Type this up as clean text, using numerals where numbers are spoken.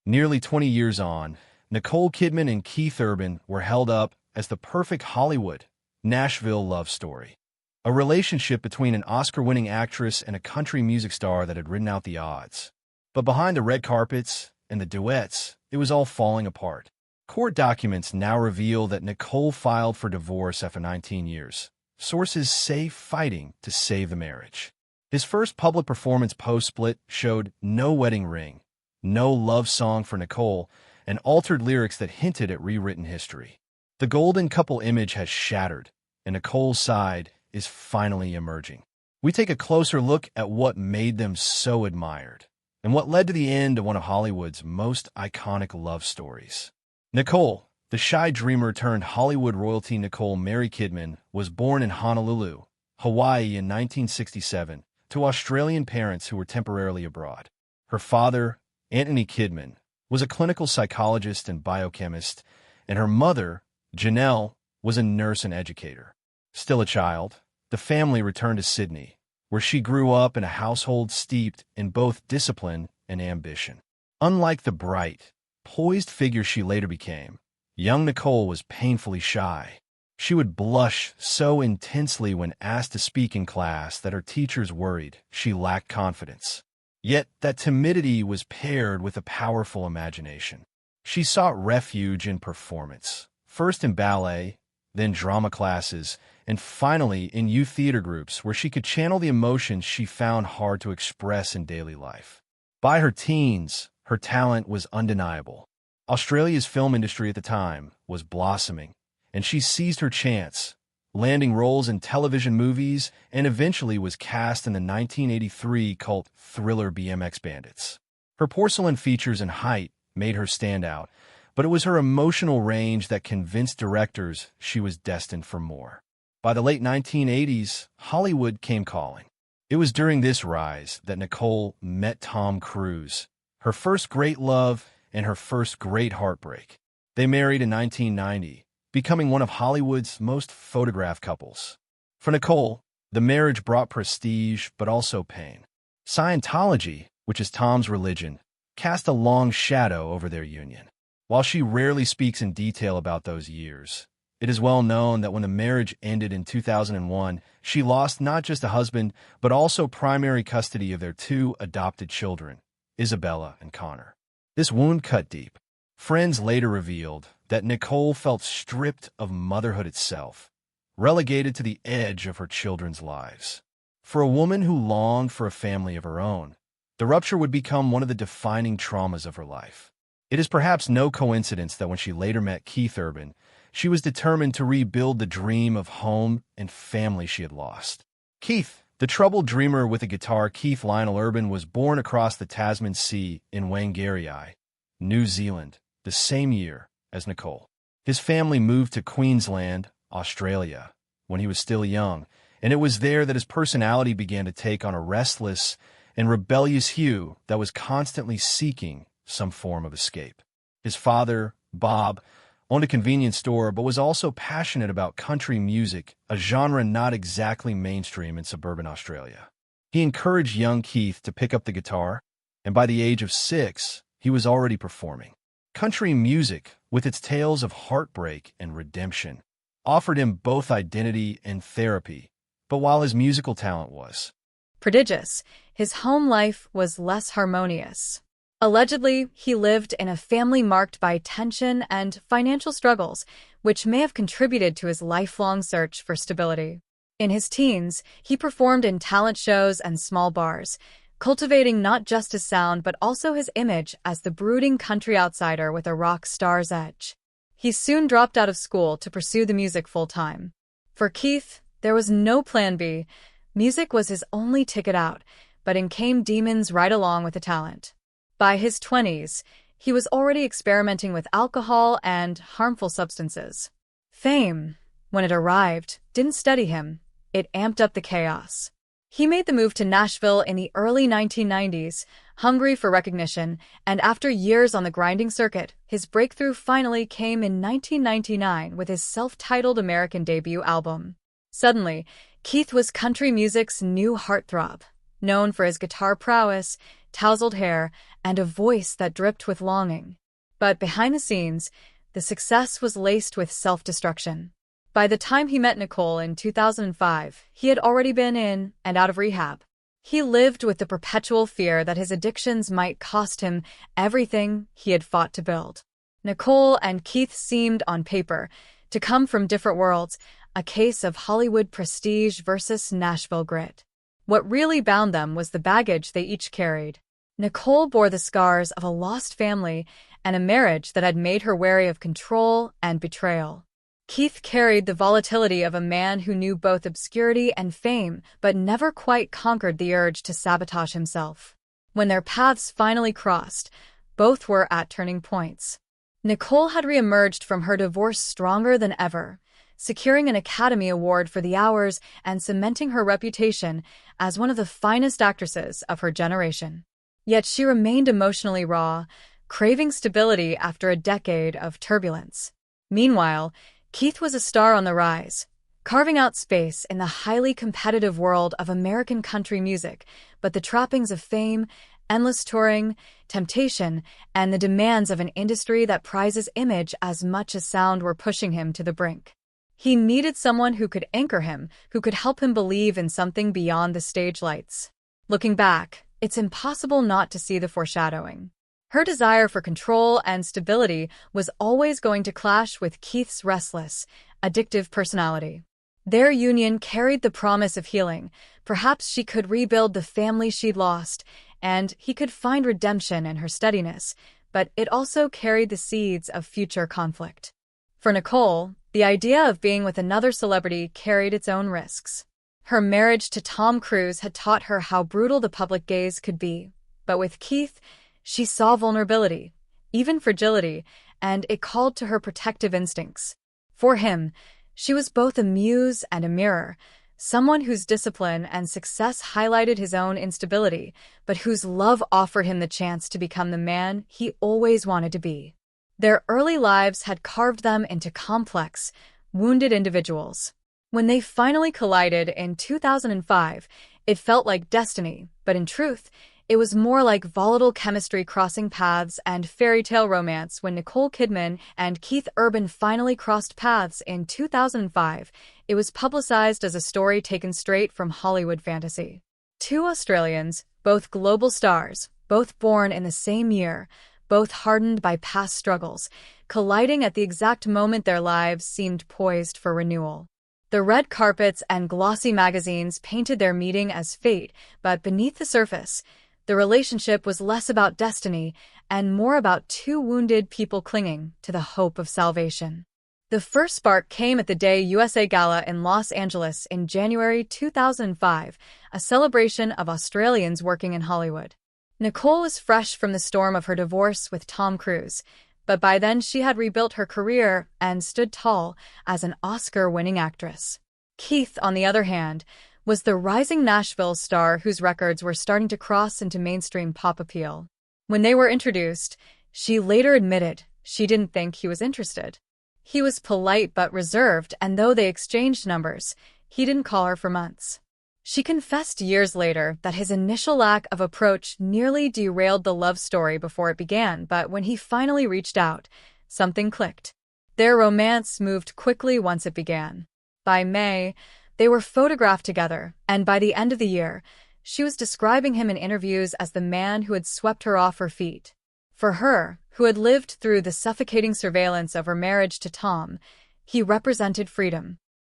Nearly 20 years on, Nicole Kidman and Keith Urban were held up as the perfect Hollywood, Nashville love story. A relationship between an Oscar-winning actress and a country music star that had ridden out the odds. But behind the red carpets and the duets, it was all falling apart. Court documents now reveal that Nicole filed for divorce after 19 years. Sources say fighting to save the marriage. His first public performance post-split showed no wedding ring, no love song for Nicole, and altered lyrics that hinted at rewritten history. The golden couple image has shattered, and Nicole's side is finally emerging. We take a closer look at what made them so admired, and what led to the end of one of Hollywood's most iconic love stories. Nicole, the shy dreamer turned Hollywood royalty Nicole Mary Kidman, was born in Honolulu, Hawaii in 1967 to Australian parents who were temporarily abroad. Her father, Anthony Kidman, was a clinical psychologist and biochemist, and her mother, Janelle, was a nurse and educator. Still a child, the family returned to Sydney, where she grew up in a household steeped in both discipline and ambition. Unlike the bright, poised figure she later became, young Nicole was painfully shy. She would blush so intensely when asked to speak in class that her teachers worried she lacked confidence. Yet that timidity was paired with a powerful imagination. She sought refuge in performance, first in ballet, then drama classes, and finally in youth theater groups where she could channel the emotions she found hard to express in daily life. By her teens, her talent was undeniable. Australia's film industry at the time was blossoming, and she seized her chance, landing roles in television movies and eventually was cast in the 1983 cult thriller BMX Bandits. Her porcelain features and height made her stand out, but it was her emotional range that convinced directors she was destined for more. By the late 1980s, Hollywood came calling. It was during this rise that Nicole met Tom Cruise, her first great love and her first great heartbreak. They married in 1990, becoming one of Hollywood's most photographed couples. For Nicole, the marriage brought prestige but also pain. Scientology, which is Tom's religion, cast a long shadow over their union. While she rarely speaks in detail about those years, it is well known that when the marriage ended in 2001, she lost not just a husband, but also primary custody of their two adopted children, Isabella and Connor. This wound cut deep. Friends later revealed that Nicole felt stripped of motherhood itself, relegated to the edge of her children's lives. For a woman who longed for a family of her own, the rupture would become one of the defining traumas of her life. It is perhaps no coincidence that when she later met Keith Urban, she was determined to rebuild the dream of home and family she had lost. Keith, the troubled dreamer with a guitar, Keith Lionel Urban, was born across the Tasman Sea in Whangarei, New Zealand, the same year as Nicole. His family moved to Queensland, Australia, when he was still young, and it was there that his personality began to take on a restless and rebellious hue that was constantly seeking some form of escape. His father, Bob, owned a convenience store but was also passionate about country music, a genre not exactly mainstream in suburban Australia. He encouraged young Keith to pick up the guitar, and by the age of 6, he was already performing. Country music, with its tales of heartbreak and redemption, offered him both identity and therapy, but while his musical talent was prodigious, his home life was less harmonious. Allegedly, he lived in a family marked by tension and financial struggles, which may have contributed to his lifelong search for stability. In his teens, he performed in talent shows and small bars, cultivating not just his sound but also his image as the brooding country outsider with a rock star's edge. He soon dropped out of school to pursue the music full-time. For Keith, there was no plan B. Music was his only ticket out, but in came demons right along with the talent. By his 20s, he was already experimenting with alcohol and harmful substances. Fame, when it arrived, didn't steady him. It amped up the chaos. He made the move to Nashville in the early 1990s, hungry for recognition, and after years on the grinding circuit, his breakthrough finally came in 1999 with his self-titled American debut album. Suddenly, Keith was country music's new heartthrob. Known for his guitar prowess, tousled hair, and a voice that dripped with longing. But behind the scenes, the success was laced with self-destruction. By the time he met Nicole in 2005, he had already been in and out of rehab. He lived with the perpetual fear that his addictions might cost him everything he had fought to build. Nicole and Keith seemed, on paper, to come from different worlds, a case of Hollywood prestige versus Nashville grit. What really bound them was the baggage they each carried. Nicole bore the scars of a lost family and a marriage that had made her wary of control and betrayal. Keith carried the volatility of a man who knew both obscurity and fame, but never quite conquered the urge to sabotage himself. When their paths finally crossed, both were at turning points. Nicole had reemerged from her divorce stronger than ever, securing an Academy Award for the Hours and cementing her reputation as one of the finest actresses of her generation. Yet she remained emotionally raw, craving stability after a decade of turbulence. Meanwhile, Keith was a star on the rise, carving out space in the highly competitive world of American country music, but the trappings of fame, endless touring, temptation, and the demands of an industry that prizes image as much as sound were pushing him to the brink. He needed someone who could anchor him, who could help him believe in something beyond the stage lights. Looking back, it's impossible not to see the foreshadowing. Her desire for control and stability was always going to clash with Keith's restless, addictive personality. Their union carried the promise of healing. Perhaps she could rebuild the family she'd lost, and he could find redemption in her steadiness, but it also carried the seeds of future conflict. For Nicole, the idea of being with another celebrity carried its own risks. Her marriage to Tom Cruise had taught her how brutal the public gaze could be, but with Keith, she saw vulnerability, even fragility, and it called to her protective instincts. For him, she was both a muse and a mirror, someone whose discipline and success highlighted his own instability, but whose love offered him the chance to become the man he always wanted to be. Their early lives had carved them into complex, wounded individuals. When they finally collided in 2005, it felt like destiny, but in truth, it was more like volatile chemistry crossing paths and fairy tale romance. When Nicole Kidman and Keith Urban finally crossed paths in 2005, it was publicized as a story taken straight from Hollywood fantasy. Two Australians, both global stars, both born in the same year, both hardened by past struggles, colliding at the exact moment their lives seemed poised for renewal. The red carpets and glossy magazines painted their meeting as fate, but beneath the surface, the relationship was less about destiny and more about two wounded people clinging to the hope of salvation. The first spark came at the Day USA Gala in Los Angeles in January 2005, a celebration of Australians working in Hollywood. Nicole was fresh from the storm of her divorce with Tom Cruise, but by then she had rebuilt her career and stood tall as an Oscar-winning actress. Keith, on the other hand, was the rising Nashville star whose records were starting to cross into mainstream pop appeal. When they were introduced, she later admitted she didn't think he was interested. He was polite but reserved, and though they exchanged numbers, he didn't call her for months. She confessed years later that his initial lack of approach nearly derailed the love story before it began, but when he finally reached out, something clicked. Their romance moved quickly once it began. By May, they were photographed together, and by the end of the year, she was describing him in interviews as the man who had swept her off her feet. For her, who had lived through the suffocating surveillance of her marriage to Tom, he represented freedom.